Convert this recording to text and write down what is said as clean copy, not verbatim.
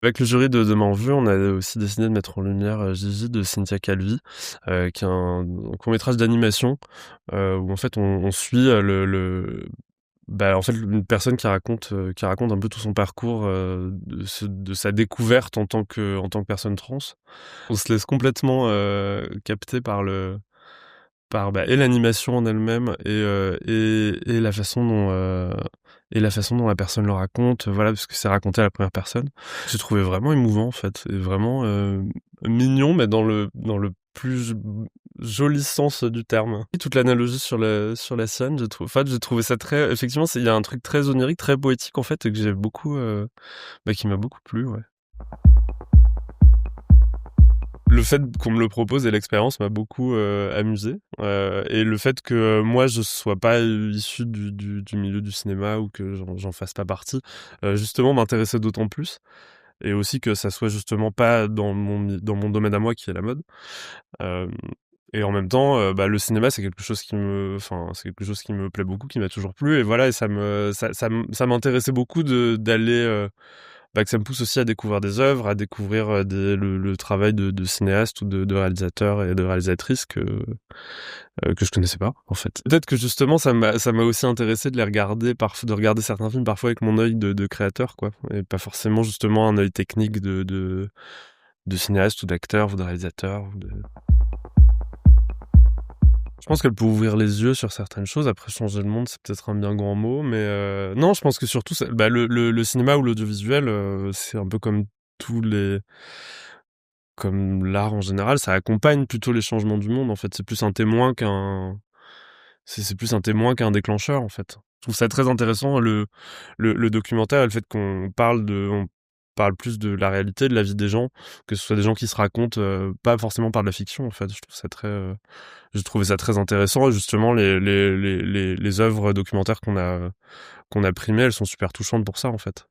Avec le jury de Demain en vue, on a aussi décidé de mettre en lumière, Gigi de Cynthia Calvi, qui est un court-métrage d'animation, où en fait on suit, en fait une personne qui raconte un peu tout son parcours, de sa découverte en tant que personne trans. On se laisse complètement, capter et l'animation en elle-même et la façon dont la personne le raconte, voilà, parce que c'est raconté à la première personne. J'ai trouvé vraiment émouvant, en fait, et vraiment, mignon, mais dans le plus joli sens du terme. Et toute l'analogie sur la scène, j'ai trouvé ça très effectivement, il y a un truc très onirique, très poétique, en fait, et que j'ai beaucoup, qui m'a beaucoup plu, ouais. Le fait qu'on me le propose et l'expérience m'a beaucoup amusé. Et le fait que moi je sois pas issu du milieu du cinéma ou que j'en fasse pas partie, justement m'intéressait d'autant plus. Et aussi que ça soit justement pas dans mon domaine à moi qui est la mode. Euh, et en même temps, le cinéma c'est quelque chose c'est quelque chose qui me plaît beaucoup, qui m'a toujours plu. Et voilà, et ça m'intéressait beaucoup d'aller que ça me pousse aussi à découvrir des œuvres, à découvrir le travail de cinéastes ou de réalisateurs et de réalisatrices que je connaissais pas, en fait. Peut-être que justement, ça m'a aussi intéressé de les regarder, de regarder certains films parfois avec mon œil de créateur, quoi. Et pas forcément justement un œil technique de cinéaste ou d'acteur ou de réalisateur. Je pense qu'elle peut ouvrir les yeux sur certaines choses. Après, changer le monde, c'est peut-être un bien grand mot, mais non, je pense que surtout, le cinéma ou l'audiovisuel, c'est un peu comme comme l'art en général, ça accompagne plutôt les changements du monde. En fait, c'est plus un témoin qu'un déclencheur. En fait, je trouve ça très intéressant le documentaire, et le fait on parle plus de la réalité, de la vie des gens, que ce soit des gens qui se racontent, pas forcément par de la fiction. En fait, j'ai trouvé ça très intéressant. Et justement, les œuvres documentaires qu'on a primées, elles sont super touchantes pour ça, en fait.